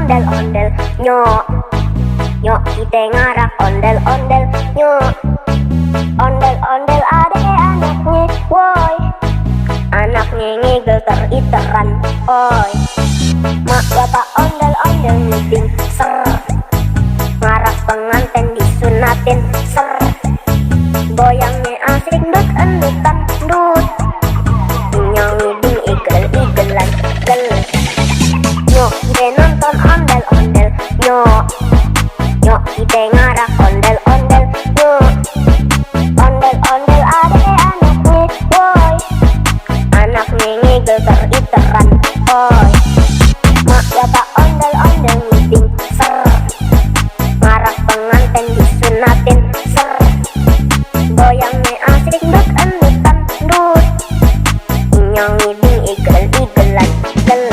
ondel-ondel nyok nyok kita ngarak ondel-ondel nyok ondel-ondel ade anaknya woi anaknya ngigel teriteran oi mak bapak ondel-ondel nyeding ser ngarak pengantin disunatin ser goyangnya asik dut endutan dut nyangiding igel-igelan gel nyok kita nonton ondel-ondel nyok nyok kita ngarak ondel-ondel nyok ondel-ondel ade anaknya woi anaknya ngigel teriteran oi mak bapak ondel-ondel nyeding ser ngarak pengantin disunatin ser goyangnya asik dut endutan dut nyangiding igel-igelan gel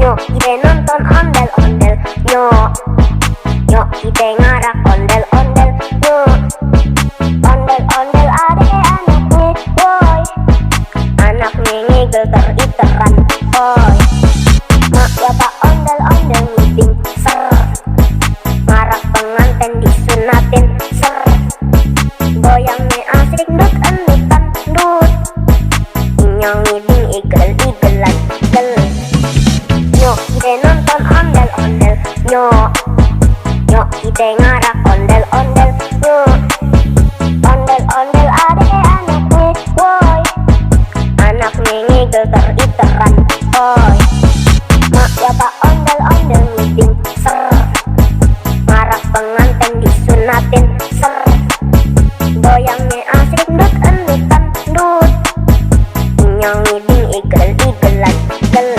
nyok kita nonton ondel-ondel nyok nyok kita ngarak ondel-ondel nyok ondel-ondel ade anaknya woi anaknya ngigel teriteran oi mak bapak ondel-ondel nyeding ser ngarak pengantin disunatin ser goyangnya asik dut endutan dut nyangiding igel-igelan gel nyok kita nonton ondel-ondel nyok nyok kita ngarak ondel-ondel nyok ondel-ondel ade anaknya woi anaknya ngigel teriteran oi mak bapak ondel-ondel nyeding ser ngarak pengantin disunatin ser goyangnya asik dut endutan dut nyangiding igel-igelan gel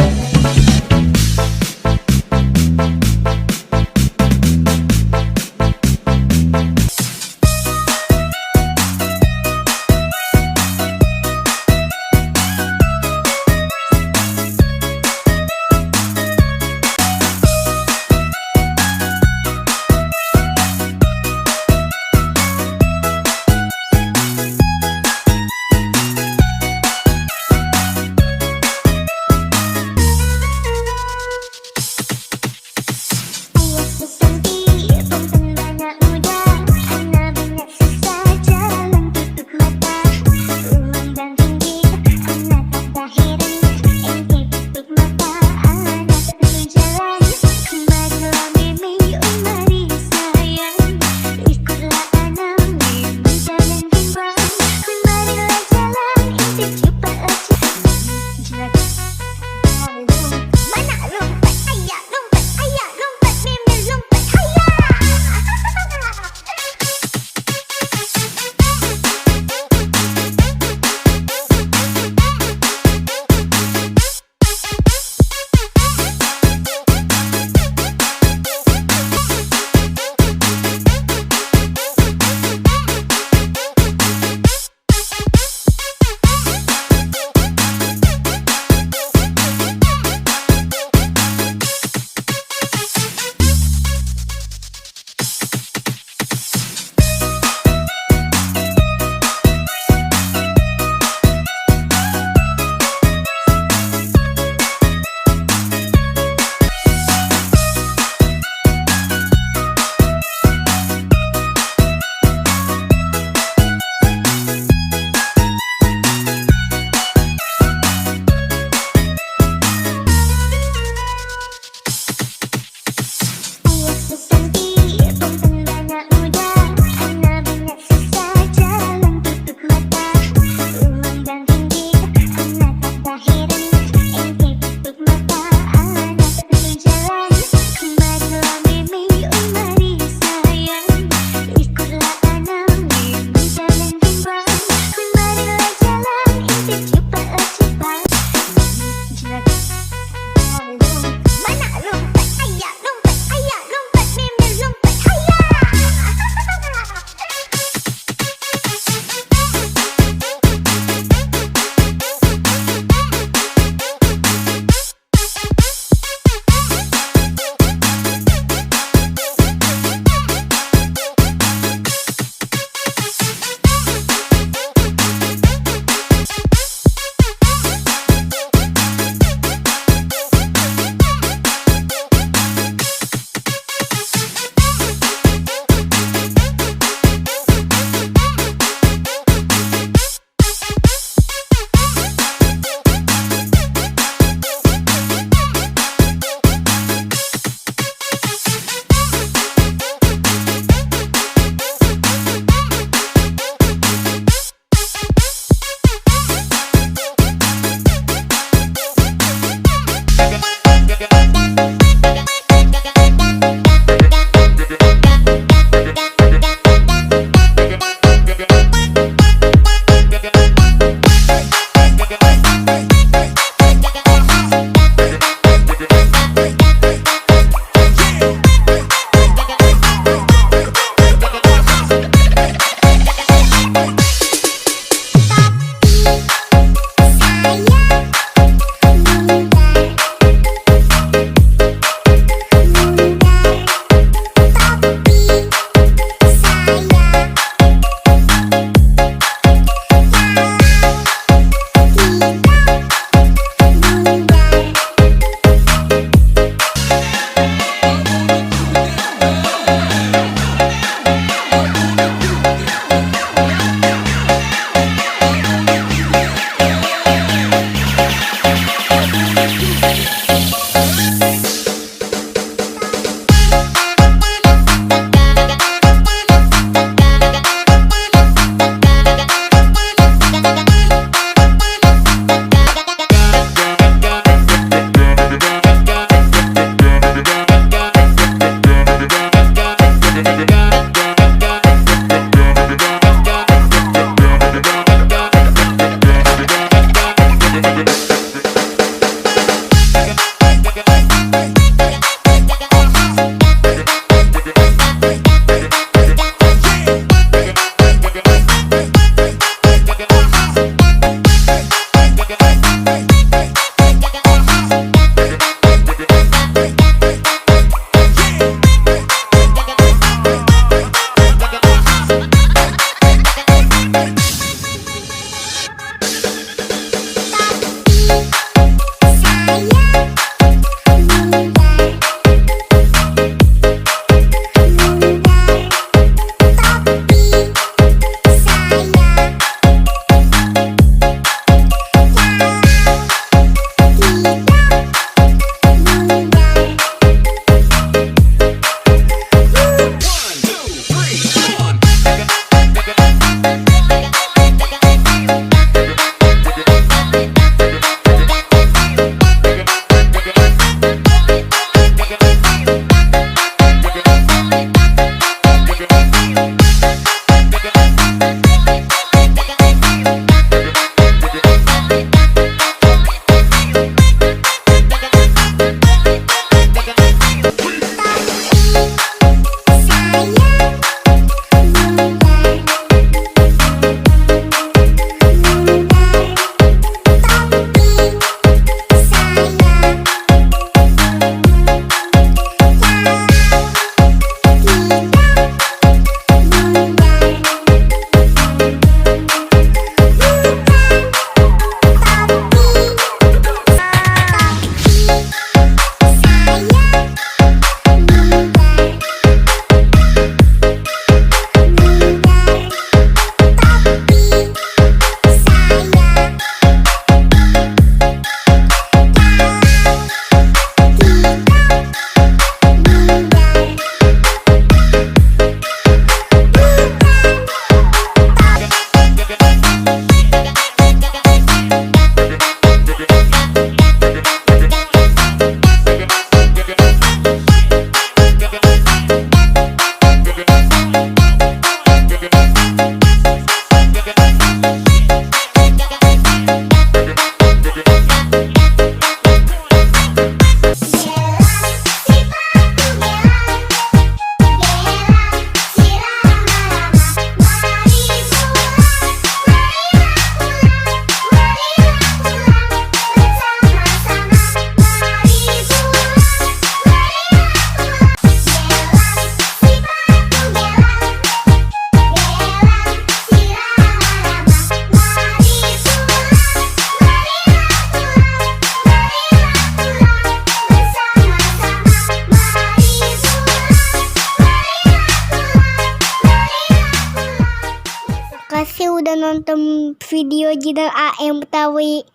nonton video Jidal AM Betawi.